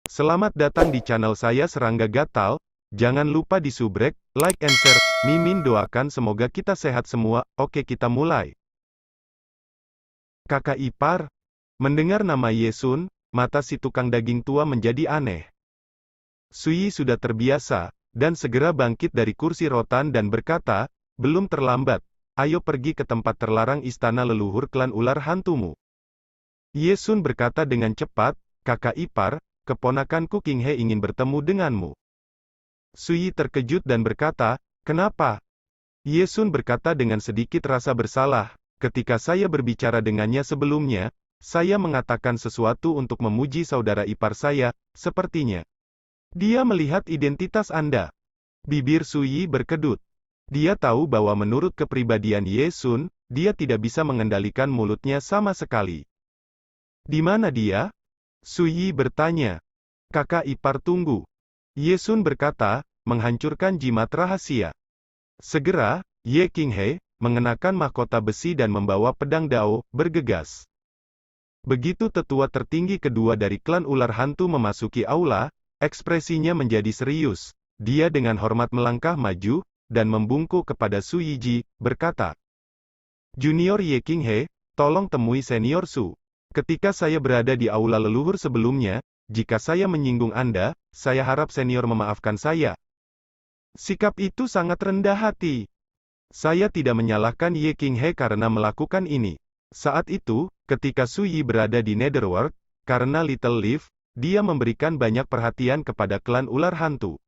Selamat datang di channel saya Serangga Gatal. Jangan lupa di subrek, like and share. Mimin doakan semoga kita sehat semua. Oke, kita mulai. Kakak ipar. Mendengar nama Yesun, mata si tukang daging tua menjadi aneh. Sui sudah terbiasa, dan segera bangkit dari kursi rotan dan berkata, belum terlambat. Ayo pergi ke tempat terlarang istana leluhur klan ular hantumu. Yesun berkata dengan cepat, kakak ipar, keponakanku King He ingin bertemu denganmu. Sui terkejut dan berkata, kenapa? Yesun berkata dengan sedikit rasa bersalah, ketika saya berbicara dengannya sebelumnya, saya mengatakan sesuatu untuk memuji saudara ipar saya, sepertinya. Dia melihat identitas Anda. Bibir Sui berkedut. Dia tahu bahwa menurut kepribadian Yesun, dia tidak bisa mengendalikan mulutnya sama sekali. Di mana dia? Sui bertanya. Kakak ipar tunggu. Yesun berkata, menghancurkan jimat rahasia. Segera, Ye King He, mengenakan mahkota besi dan membawa pedang Dao, bergegas. Begitu tetua tertinggi kedua dari klan ular hantu memasuki aula, ekspresinya menjadi serius. Dia dengan hormat melangkah maju, dan membungkuk kepada Su Yiji, berkata, Junior Ye King He, tolong temui Senior Su. Ketika saya berada di aula leluhur sebelumnya, jika saya menyinggung Anda, saya harap senior memaafkan saya. Sikap itu sangat rendah hati. Saya tidak menyalahkan Ye King He karena melakukan ini. Saat itu, ketika Su Yi berada di Netherworld, karena Little Leaf, dia memberikan banyak perhatian kepada klan ular hantu.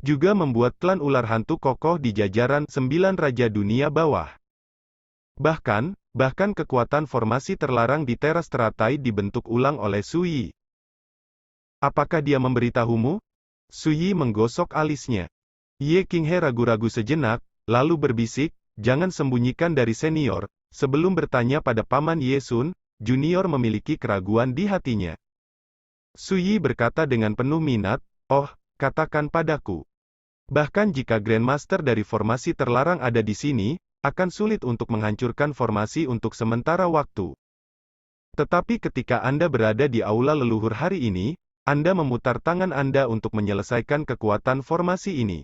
Juga membuat klan ular hantu kokoh di jajaran 9 Raja Dunia Bawah. Bahkan kekuatan formasi terlarang di teras teratai dibentuk ulang oleh Su Yi. Apakah dia memberitahumu? Su Yi menggosok alisnya. Ye King He ragu-ragu sejenak, lalu berbisik, jangan sembunyikan dari senior, sebelum bertanya pada Paman Yesun, junior memiliki keraguan di hatinya. Su Yi berkata dengan penuh minat, oh, katakan padaku. Bahkan jika Grandmaster dari formasi terlarang ada di sini, akan sulit untuk menghancurkan formasi untuk sementara waktu. Tetapi ketika Anda berada di aula leluhur hari ini, Anda memutar tangan Anda untuk menyelesaikan kekuatan formasi ini.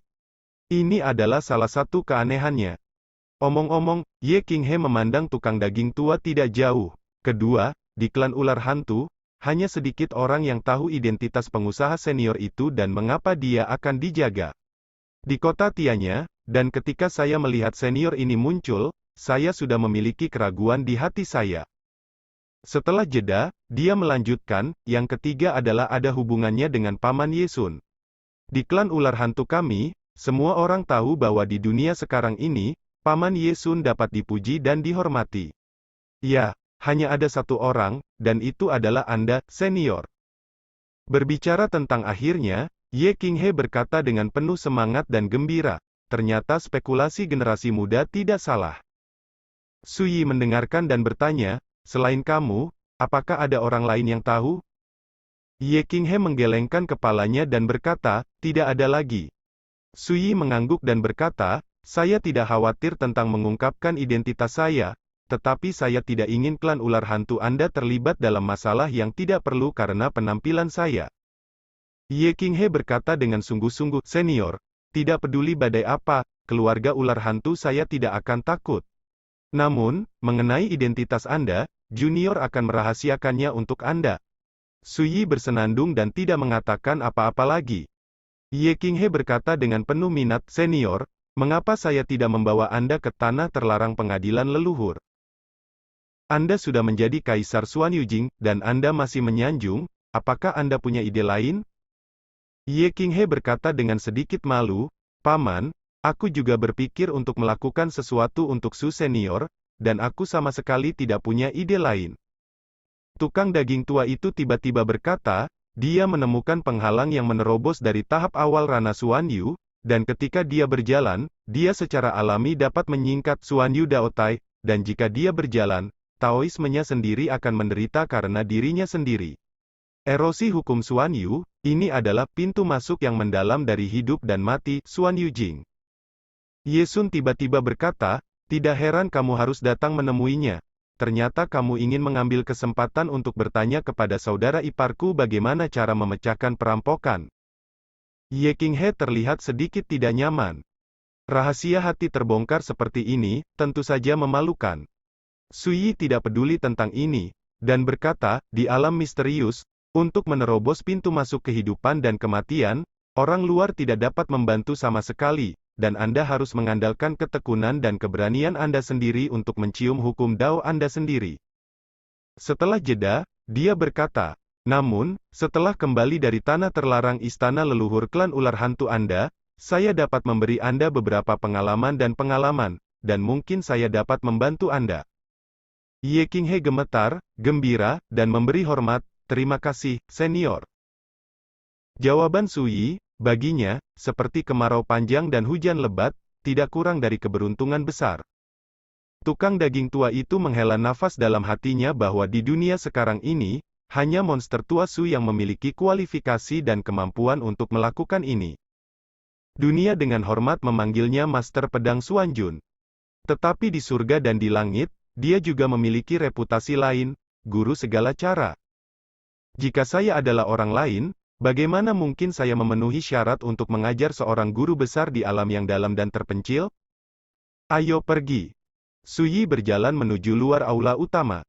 Ini adalah salah satu keanehannya. Omong-omong, Ye King He memandang tukang daging tua tidak jauh. Kedua, di klan ular hantu, hanya sedikit orang yang tahu identitas pengusaha senior itu dan mengapa dia akan dijaga. Di kota Tianya, dan ketika saya melihat senior ini muncul, saya sudah memiliki keraguan di hati saya. Setelah jeda, dia melanjutkan, yang ketiga adalah ada hubungannya dengan Paman Yesun. Di klan ular hantu kami, semua orang tahu bahwa di dunia sekarang ini, Paman Yesun dapat dipuji dan dihormati. Ya, hanya ada satu orang, dan itu adalah Anda, senior. Berbicara tentang akhirnya, Ye King He berkata dengan penuh semangat dan gembira, ternyata spekulasi generasi muda tidak salah. Su Yi mendengarkan dan bertanya, selain kamu, apakah ada orang lain yang tahu? Ye King He menggelengkan kepalanya dan berkata, tidak ada lagi. Su Yi mengangguk dan berkata, saya tidak khawatir tentang mengungkapkan identitas saya, tetapi saya tidak ingin klan ular hantu Anda terlibat dalam masalah yang tidak perlu karena penampilan saya. Ye King He berkata dengan sungguh-sungguh, senior, tidak peduli badai apa, keluarga ular hantu saya tidak akan takut. Namun, mengenai identitas Anda, junior akan merahasiakannya untuk Anda. Su Yi bersenandung dan tidak mengatakan apa-apa lagi. Ye King He berkata dengan penuh minat, senior, mengapa saya tidak membawa Anda ke tanah terlarang pengadilan leluhur? Anda sudah menjadi Kaisar Xuan Yujing, dan Anda masih menyanjung, apakah Anda punya ide lain? Ye King He berkata dengan sedikit malu, Paman, aku juga berpikir untuk melakukan sesuatu untuk Su senior, dan aku sama sekali tidak punya ide lain. Tukang daging tua itu tiba-tiba berkata, dia menemukan penghalang yang menerobos dari tahap awal Rana Xuan Yu, dan ketika dia berjalan, dia secara alami dapat menyingkat Xuan Yu Daotai, dan jika dia berjalan, Taoismenya sendiri akan menderita karena dirinya sendiri. Erosi hukum Xuan Yu, ini adalah pintu masuk yang mendalam dari hidup dan mati, Xuan Yujing. Yesun tiba-tiba berkata, tidak heran kamu harus datang menemuinya. ternyata kamu ingin mengambil kesempatan untuk bertanya kepada saudara iparku bagaimana cara memecahkan perampokan. Ye Qinghe terlihat sedikit tidak nyaman. Rahasia hati terbongkar seperti ini, tentu saja memalukan. Suyi tidak peduli tentang ini, dan berkata, di alam misterius, untuk menerobos pintu masuk kehidupan dan kematian, orang luar tidak dapat membantu sama sekali, dan Anda harus mengandalkan ketekunan dan keberanian Anda sendiri untuk mencium hukum Dao Anda sendiri. Setelah jeda, dia berkata, namun, setelah kembali dari tanah terlarang istana leluhur klan ular hantu Anda, saya dapat memberi Anda beberapa pengalaman, dan mungkin saya dapat membantu Anda. Ye Qinghe gemetar, gembira, dan memberi hormat, terima kasih, senior. Jawaban Suyi, baginya, seperti kemarau panjang dan hujan lebat, tidak kurang dari keberuntungan besar. Tukang daging tua itu menghela nafas dalam hatinya bahwa di dunia sekarang ini, hanya monster tua Su yang memiliki kualifikasi dan kemampuan untuk melakukan ini. Dunia dengan hormat memanggilnya Master Pedang Xuanjun. Tetapi di surga dan di langit, dia juga memiliki reputasi lain, guru segala cara. Jika saya adalah orang lain, bagaimana mungkin saya memenuhi syarat untuk mengajar seorang guru besar di alam yang dalam dan terpencil? Ayo pergi. Suyi berjalan menuju luar aula utama.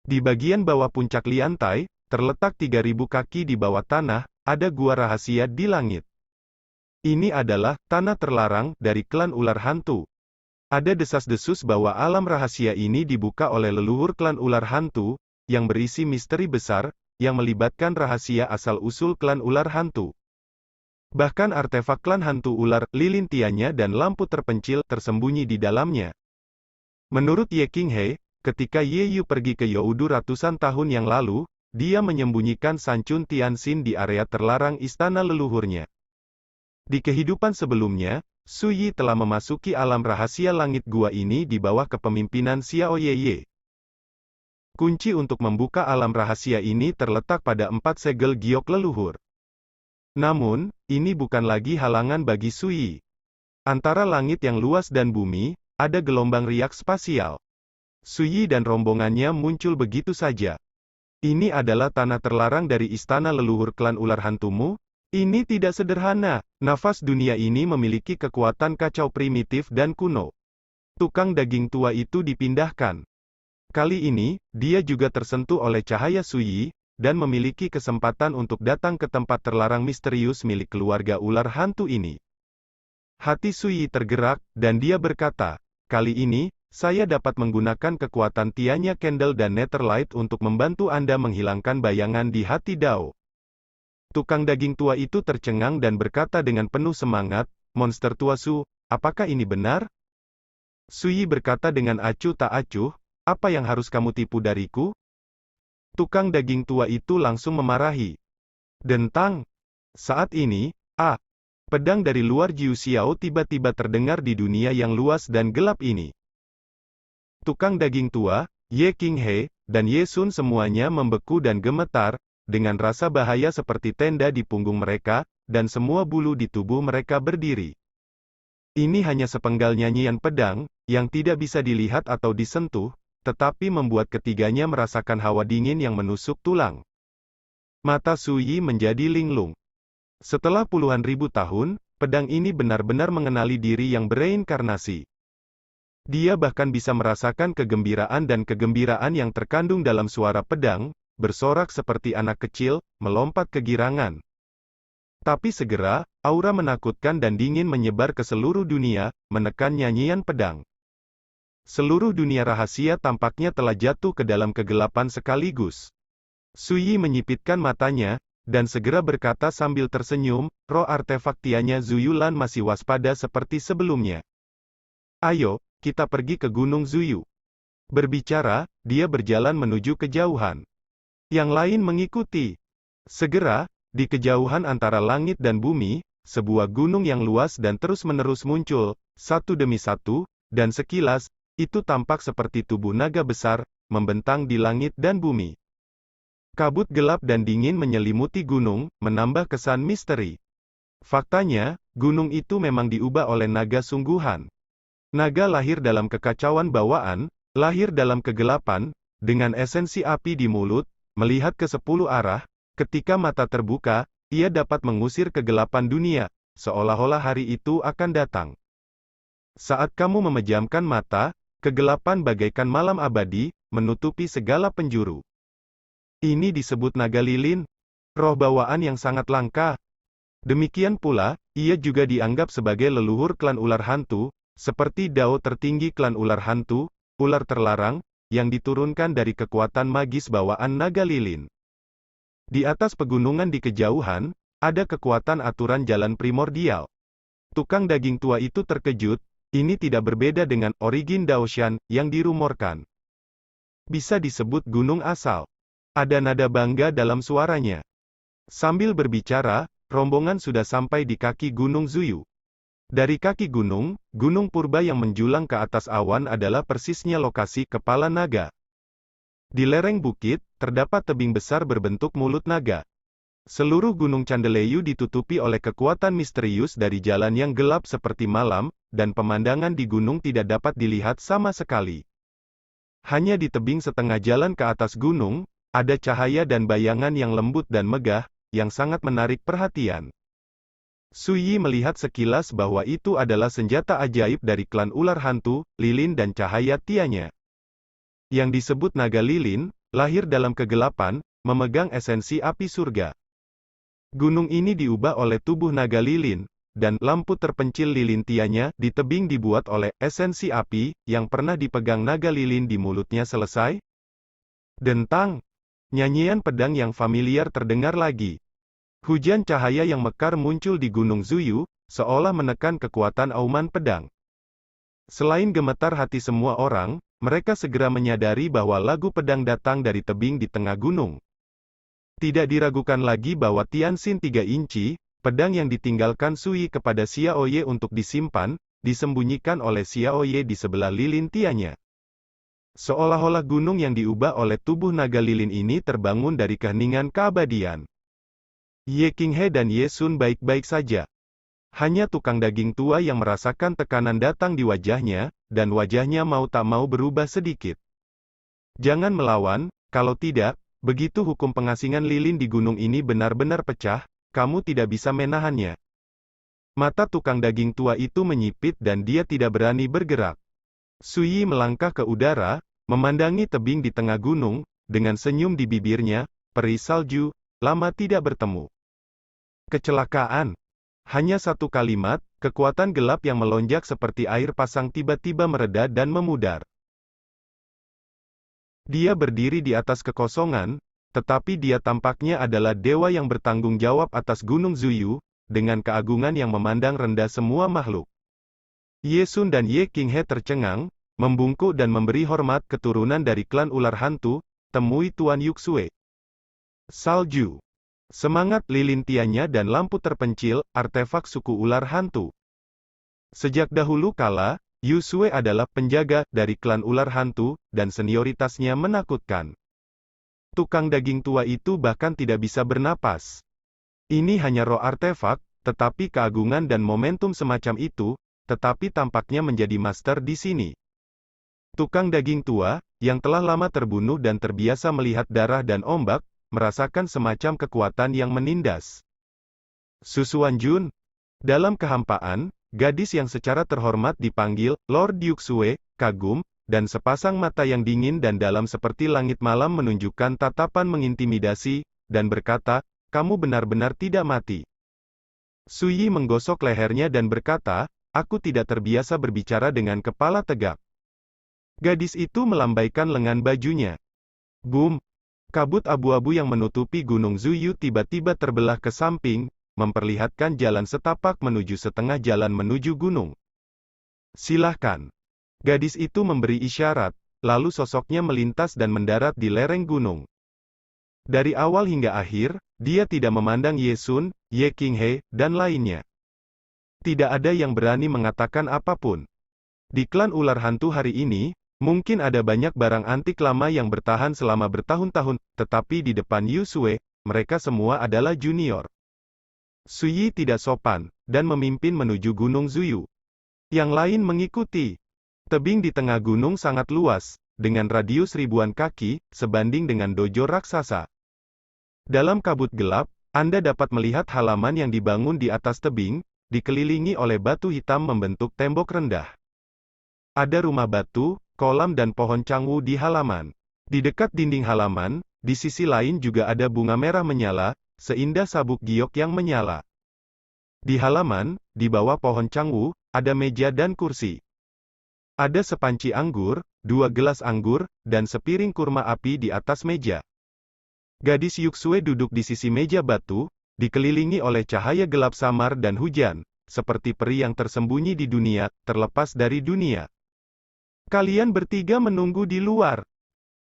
Di bagian bawah puncak liantai, terletak 3000 kaki di bawah tanah, ada gua rahasia di langit. Ini adalah tanah terlarang dari klan ular hantu. Ada desas-desus bahwa alam rahasia ini dibuka oleh leluhur klan ular hantu, yang berisi misteri besar, yang melibatkan rahasia asal-usul klan ular hantu. Bahkan artefak klan hantu ular, lilin tianya dan lampu terpencil, tersembunyi di dalamnya. Menurut Ye Qinghe, ketika Ye Yu pergi ke Youdu ratusan tahun yang lalu, dia menyembunyikan Sancun Tianxin di area terlarang istana leluhurnya. Di kehidupan sebelumnya, Suyi telah memasuki alam rahasia langit gua ini di bawah kepemimpinan Xiao Yeye. Kunci untuk membuka alam rahasia ini terletak pada 4 segel giok leluhur. Namun, ini bukan lagi halangan bagi Suyi. Antara langit yang luas dan bumi, ada gelombang riak spasial. Suyi dan rombongannya muncul begitu saja. Ini adalah tanah terlarang dari istana leluhur klan ular hantumu? Ini tidak sederhana. Nafas dunia ini memiliki kekuatan kacau primitif dan kuno. Tukang daging tua itu dipindahkan. Kali ini, dia juga tersentuh oleh cahaya Suyi, dan memiliki kesempatan untuk datang ke tempat terlarang misterius milik keluarga ular hantu ini. Hati Suyi tergerak, dan dia berkata, kali ini, saya dapat menggunakan kekuatan Tianya Candle dan Netherlight untuk membantu Anda menghilangkan bayangan di hati Dao. Tukang daging tua itu tercengang dan berkata dengan penuh semangat, monster tua Su, apakah ini benar? Suyi berkata dengan acuh tak acuh, apa yang harus kamu tipu dariku? Tukang daging tua itu langsung memarahi. Dentang. Saat ini, pedang dari luar Jiu Xiao tiba-tiba terdengar di dunia yang luas dan gelap ini. Tukang daging tua, Ye Qinghe, dan Ye Sun semuanya membeku dan gemetar, dengan rasa bahaya seperti tenda di punggung mereka, dan semua bulu di tubuh mereka berdiri. Ini hanya sepenggal nyanyian pedang, yang tidak bisa dilihat atau disentuh, tetapi membuat ketiganya merasakan hawa dingin yang menusuk tulang. Mata Suyi menjadi linglung. Setelah puluhan ribu tahun, pedang ini benar-benar mengenali diri yang bereinkarnasi. Dia bahkan bisa merasakan kegembiraan yang terkandung dalam suara pedang, bersorak seperti anak kecil, melompat kegirangan. Tapi segera, aura menakutkan dan dingin menyebar ke seluruh dunia, menekan nyanyian pedang. Seluruh dunia rahasia tampaknya telah jatuh ke dalam kegelapan sekaligus. Suyi menyipitkan matanya, dan segera berkata sambil tersenyum, roh artefak Tianya Zuyulan masih waspada seperti sebelumnya. Ayo, kita pergi ke Gunung Zuyu. Berbicara, dia berjalan menuju kejauhan. Yang lain mengikuti. Segera, di kejauhan antara langit dan bumi, sebuah gunung yang luas dan terus-menerus muncul, satu demi satu, dan sekilas, itu tampak seperti tubuh naga besar, membentang di langit dan bumi. Kabut gelap dan dingin menyelimuti gunung, menambah kesan misteri. Faktanya, gunung itu memang diubah oleh naga sungguhan. Naga lahir dalam kekacauan bawaan, lahir dalam kegelapan, dengan esensi api di mulut, melihat ke 10 arah, ketika mata terbuka, ia dapat mengusir kegelapan dunia, seolah-olah hari itu akan datang. Saat kamu memejamkan mata, kegelapan bagaikan malam abadi, menutupi segala penjuru. Ini disebut naga lilin, roh bawaan yang sangat langka. Demikian pula, ia juga dianggap sebagai leluhur klan ular hantu, seperti dao tertinggi klan ular hantu, ular terlarang, yang diturunkan dari kekuatan magis bawaan naga lilin. Di atas pegunungan di kejauhan, ada kekuatan aturan jalan primordial. Tukang daging tua itu terkejut, ini tidak berbeda dengan origin Daoshan yang dirumorkan. Bisa disebut gunung asal. Ada nada bangga dalam suaranya. Sambil berbicara, rombongan sudah sampai di kaki Gunung Zuyu. Dari kaki gunung, gunung purba yang menjulang ke atas awan adalah persisnya lokasi kepala naga. Di lereng bukit, terdapat tebing besar berbentuk mulut naga. Seluruh gunung Candeleyu ditutupi oleh kekuatan misterius dari jalan yang gelap seperti malam, dan pemandangan di gunung tidak dapat dilihat sama sekali. Hanya di tebing setengah jalan ke atas gunung, ada cahaya dan bayangan yang lembut dan megah, yang sangat menarik perhatian. Suyi melihat sekilas bahwa itu adalah senjata ajaib dari klan ular hantu, lilin dan cahaya tianya. Yang disebut naga lilin, lahir dalam kegelapan, memegang esensi api surga. Gunung ini diubah oleh tubuh naga lilin, dan lampu terpencil lilin tianya di tebing dibuat oleh esensi api, yang pernah dipegang naga lilin di mulutnya selesai. Dentang. Nyanyian pedang yang familiar terdengar lagi. Hujan cahaya yang mekar muncul di Gunung Zuyu, seolah menekan kekuatan auman pedang. Selain gemetar hati semua orang, mereka segera menyadari bahwa lagu pedang datang dari tebing di tengah gunung. Tidak diragukan lagi bahwa Tianxin 3 inci, pedang yang ditinggalkan Sui kepada Xiaoye untuk disimpan, disembunyikan oleh Xiaoye di sebelah lilin tianya. Seolah-olah gunung yang diubah oleh tubuh naga lilin ini terbangun dari keheningan keabadian. Ye Qinghe dan Ye Sun baik-baik saja. Hanya tukang daging tua yang merasakan tekanan datang di wajahnya, dan wajahnya mau tak mau berubah sedikit. Jangan melawan, kalau tidak, begitu hukum pengasingan lilin di gunung ini benar-benar pecah, kamu tidak bisa menahannya. Mata tukang daging tua itu menyipit dan dia tidak berani bergerak. Suyi melangkah ke udara, memandangi tebing di tengah gunung, dengan senyum di bibirnya, peri salju, lama tidak bertemu. Kecelakaan. Hanya satu kalimat, kekuatan gelap yang melonjak seperti air pasang tiba-tiba mereda dan memudar. Dia berdiri di atas kekosongan, tetapi dia tampaknya adalah dewa yang bertanggung jawab atas Gunung Zuyu, dengan keagungan yang memandang rendah semua makhluk. Ye Sun dan Ye Qinghe tercengang, membungkuk dan memberi hormat keturunan dari klan ular hantu, temui Tuan Yuxue. Salju. Semangat lilin tianya dan lampu terpencil, artefak suku ular hantu. Sejak dahulu kala, Yuxue adalah penjaga dari klan ular hantu, dan senioritasnya menakutkan. Tukang daging tua itu bahkan tidak bisa bernapas. Ini hanya roh artefak, tetapi keagungan dan momentum semacam itu, tetapi tampaknya menjadi master di sini. Tukang daging tua, yang telah lama terbunuh dan terbiasa melihat darah dan ombak, merasakan semacam kekuatan yang menindas. Susuan Jun. Dalam kehampaan, gadis yang secara terhormat dipanggil Lord Yuxue, kagum, dan sepasang mata yang dingin dan dalam seperti langit malam menunjukkan tatapan mengintimidasi, dan berkata, kamu benar-benar tidak mati. Suyi menggosok lehernya dan berkata, aku tidak terbiasa berbicara dengan kepala tegak. Gadis itu melambaikan lengan bajunya. Boom! Kabut abu-abu yang menutupi Gunung Zuyu tiba-tiba terbelah ke samping, memperlihatkan jalan setapak menuju setengah jalan menuju gunung. Silahkan. Gadis itu memberi isyarat, lalu sosoknya melintas dan mendarat di lereng gunung. Dari awal hingga akhir, dia tidak memandang Ye Sun, Ye Qinghe, dan lainnya. Tidak ada yang berani mengatakan apapun. Di klan ular hantu hari ini, mungkin ada banyak barang antik lama yang bertahan selama bertahun-tahun, tetapi di depan Yuxue, mereka semua adalah junior. Suyi tidak sopan, dan memimpin menuju Gunung Zuyu. Yang lain mengikuti. Tebing di tengah gunung sangat luas, dengan radius ribuan kaki, sebanding dengan dojo raksasa. Dalam kabut gelap, Anda dapat melihat halaman yang dibangun di atas tebing, dikelilingi oleh batu hitam membentuk tembok rendah. Ada rumah batu, kolam dan pohon cangwu di halaman. Di dekat dinding halaman, di sisi lain juga ada bunga merah menyala, seindah sabuk giok yang menyala. Di halaman, di bawah pohon cangwu, ada meja dan kursi. Ada sepanci anggur, 2 gelas anggur, dan sepiring kurma api di atas meja. Gadis Yuksue duduk di sisi meja batu, dikelilingi oleh cahaya gelap samar dan hujan, seperti peri yang tersembunyi di dunia, terlepas dari dunia. Kalian bertiga menunggu di luar.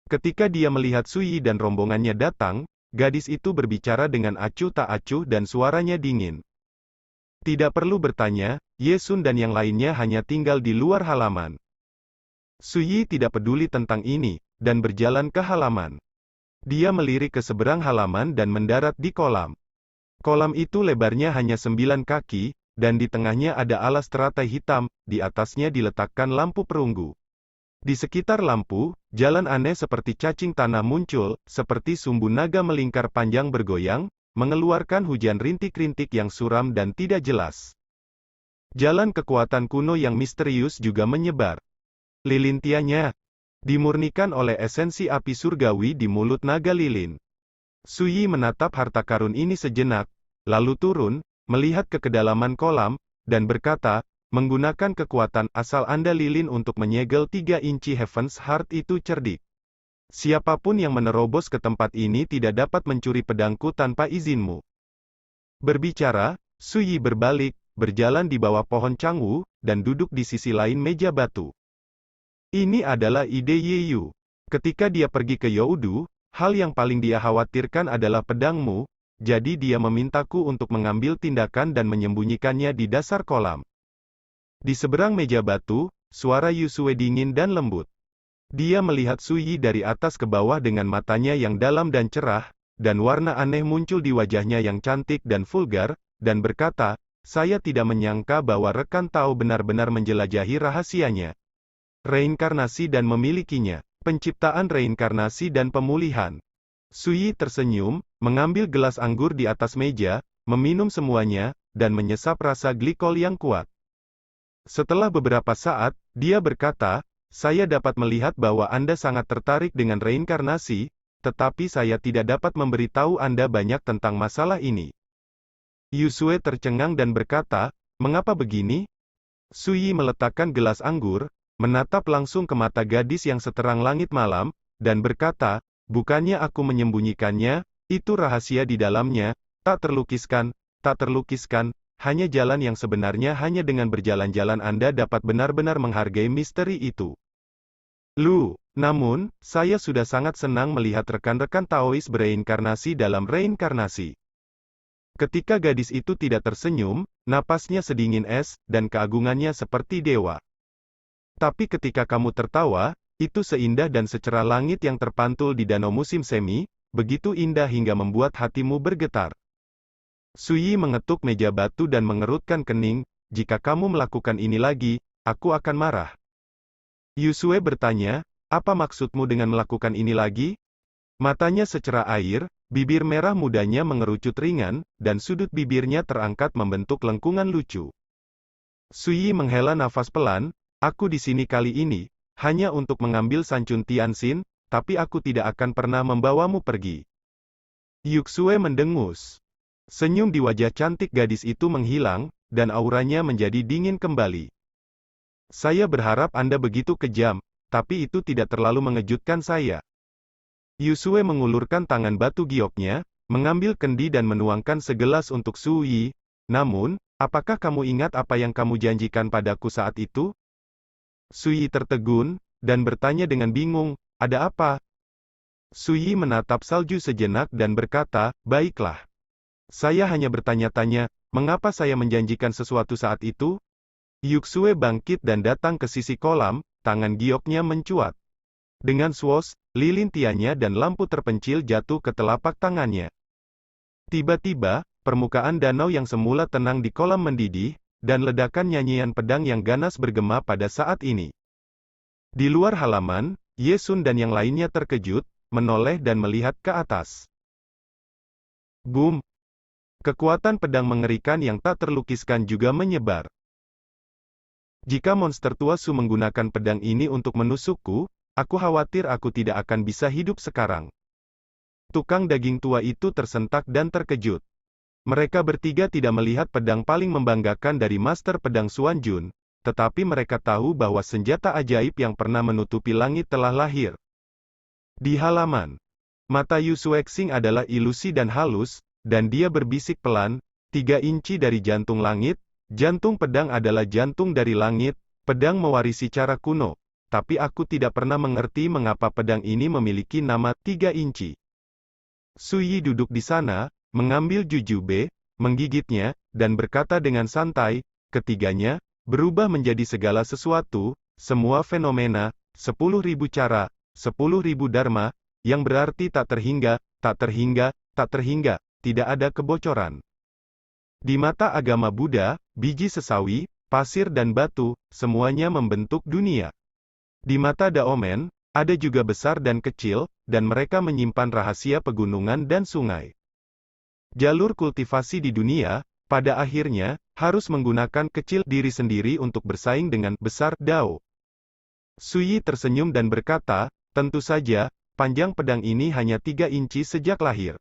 Ketika dia melihat Suyi dan rombongannya datang, gadis itu berbicara dengan acuh tak acuh dan suaranya dingin. Tidak perlu bertanya, Yesun dan yang lainnya hanya tinggal di luar halaman. Suyi tidak peduli tentang ini, dan berjalan ke halaman. Dia melirik ke seberang halaman dan mendarat di kolam. Kolam itu lebarnya hanya 9 kaki, dan di tengahnya ada alas teratai hitam, di atasnya diletakkan lampu perunggu. Di sekitar lampu, jalan aneh seperti cacing tanah muncul, seperti sumbu naga melingkar panjang bergoyang, mengeluarkan hujan rintik-rintik yang suram dan tidak jelas. Jalan kekuatan kuno yang misterius juga menyebar. Lilin tianya dimurnikan oleh esensi api surgawi di mulut naga lilin. Suyi menatap harta karun ini sejenak, lalu turun, melihat ke kedalaman kolam, dan berkata, menggunakan kekuatan asal Anda lilin untuk menyegel 3 inci Heaven's Heart itu cerdik. Siapapun yang menerobos ke tempat ini tidak dapat mencuri pedangku tanpa izinmu. Berbicara, Suyi berbalik, berjalan di bawah pohon cangwu, dan duduk di sisi lain meja batu. Ini adalah ide Yeyu. Ketika dia pergi ke Youdu, hal yang paling dia khawatirkan adalah pedangmu, jadi dia memintaku untuk mengambil tindakan dan menyembunyikannya di dasar kolam. Di seberang meja batu, suara Yusue dingin dan lembut. Dia melihat Suyi dari atas ke bawah dengan matanya yang dalam dan cerah, dan warna aneh muncul di wajahnya yang cantik dan vulgar, dan berkata, saya tidak menyangka bahwa rekan Tao benar-benar menjelajahi rahasianya. Reinkarnasi dan memilikinya. Penciptaan reinkarnasi dan pemulihan. Suyi tersenyum, mengambil gelas anggur di atas meja, meminum semuanya, dan menyesap rasa glikol yang kuat. Setelah beberapa saat, dia berkata, saya dapat melihat bahwa Anda sangat tertarik dengan reinkarnasi, tetapi saya tidak dapat memberitahu Anda banyak tentang masalah ini. Yusue tercengang dan berkata, mengapa begini? Suyi meletakkan gelas anggur, menatap langsung ke mata gadis yang seterang langit malam, dan berkata, bukannya aku menyembunyikannya, itu rahasia di dalamnya, tak terlukiskan, hanya jalan yang sebenarnya hanya dengan berjalan-jalan Anda dapat benar-benar menghargai misteri itu. Namun, saya sudah sangat senang melihat rekan-rekan Taois bereinkarnasi dalam reinkarnasi. Ketika gadis itu tidak tersenyum, napasnya sedingin es, dan keagungannya seperti dewa. Tapi ketika kamu tertawa, itu seindah dan secerah langit yang terpantul di danau musim semi, begitu indah hingga membuat hatimu bergetar. Suyi mengetuk meja batu dan mengerutkan kening, jika kamu melakukan ini lagi, aku akan marah. Yusue bertanya, apa maksudmu dengan melakukan ini lagi? Matanya secerah air, bibir merah mudanya mengerucut ringan, dan sudut bibirnya terangkat membentuk lengkungan lucu. Suyi menghela nafas pelan, aku di sini kali ini, hanya untuk mengambil sancun Tianxin, tapi aku tidak akan pernah membawamu pergi. Yuksue mendengus. Senyum di wajah cantik gadis itu menghilang, dan auranya menjadi dingin kembali. Saya berharap Anda begitu kejam, tapi itu tidak terlalu mengejutkan saya. Yusue mengulurkan tangan batu gioknya, mengambil kendi dan menuangkan segelas untuk Suyi. Namun, apakah kamu ingat apa yang kamu janjikan padaku saat itu? Suyi tertegun, dan bertanya dengan bingung, ada apa? Suyi menatap salju sejenak dan berkata, baiklah. Saya hanya bertanya-tanya, mengapa saya menjanjikan sesuatu saat itu? Yuksue bangkit dan datang ke sisi kolam, tangan gioknya mencuat. Dengan swoosh, lilin tianya dan lampu terpencil jatuh ke telapak tangannya. Tiba-tiba, permukaan danau yang semula tenang di kolam mendidih, dan ledakan nyanyian pedang yang ganas bergema pada saat ini. Di luar halaman, Ye Sun dan yang lainnya terkejut, menoleh dan melihat ke atas. Boom! Kekuatan pedang mengerikan yang tak terlukiskan juga menyebar. Jika monster tua Su menggunakan pedang ini untuk menusukku, aku khawatir aku tidak akan bisa hidup sekarang. Tukang daging tua itu tersentak dan terkejut. Mereka bertiga tidak melihat pedang paling membanggakan dari Master Pedang Xuan Jun, tetapi mereka tahu bahwa senjata ajaib yang pernah menutupi langit telah lahir. Di halaman, mata Yu Xuexing adalah ilusi dan halus, dan dia berbisik pelan, 3 inci dari jantung langit, jantung pedang adalah jantung dari langit, pedang mewarisi cara kuno, tapi aku tidak pernah mengerti mengapa pedang ini memiliki nama 3 inci. Su Yi duduk di sana, mengambil jujube, menggigitnya, dan berkata dengan santai, ketiganya, berubah menjadi segala sesuatu, semua fenomena, 10.000 cara, 10.000 dharma, yang berarti tak terhingga, tak terhingga, tak terhingga, tidak ada kebocoran. Di mata agama Buddha, biji sesawi, pasir dan batu, semuanya membentuk dunia. Di mata Daomen, ada juga besar dan kecil, dan mereka menyimpan rahasia pegunungan dan sungai. Jalur kultivasi di dunia, pada akhirnya, harus menggunakan kecil diri sendiri untuk bersaing dengan besar Dao. Su Yi tersenyum dan berkata, tentu saja, panjang pedang ini hanya 3 inci sejak lahir.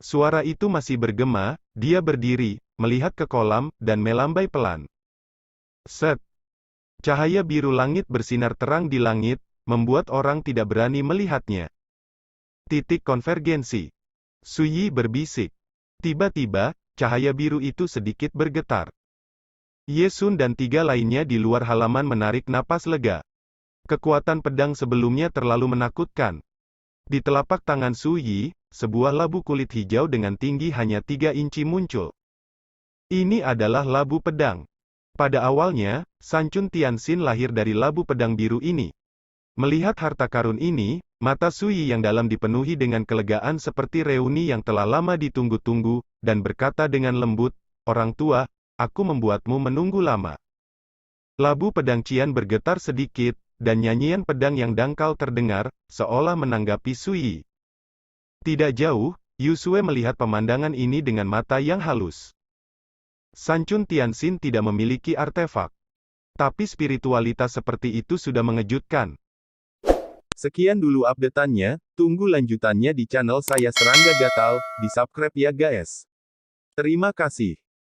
Suara itu masih bergema, dia berdiri, melihat ke kolam, dan melambai pelan. Set! Cahaya biru langit bersinar terang di langit, membuat orang tidak berani melihatnya. Titik konvergensi. Su Yi berbisik. Tiba-tiba, cahaya biru itu sedikit bergetar. Ye Sun dan 3 lainnya di luar halaman menarik napas lega. Kekuatan pedang sebelumnya terlalu menakutkan. Di telapak tangan Su Yi, sebuah labu kulit hijau dengan tinggi hanya 3 inci muncul. Ini adalah labu pedang. Pada awalnya, Sancun Tianxin lahir dari labu pedang biru ini. Melihat harta karun ini, mata Su Yi yang dalam dipenuhi dengan kelegaan seperti reuni yang telah lama ditunggu-tunggu, dan berkata dengan lembut, orang tua, aku membuatmu menunggu lama. Labu pedang Qian bergetar sedikit, dan nyanyian pedang yang dangkal terdengar, seolah menanggapi Su Yi. Tidak jauh, Yu Sue melihat pemandangan ini dengan mata yang halus. Sancun Tianxin tidak memiliki artefak. Tapi spiritualitas seperti itu sudah mengejutkan. Sekian dulu update-annya, tunggu lanjutannya di channel saya Serangga Gatal, di subscribe ya guys. Terima kasih.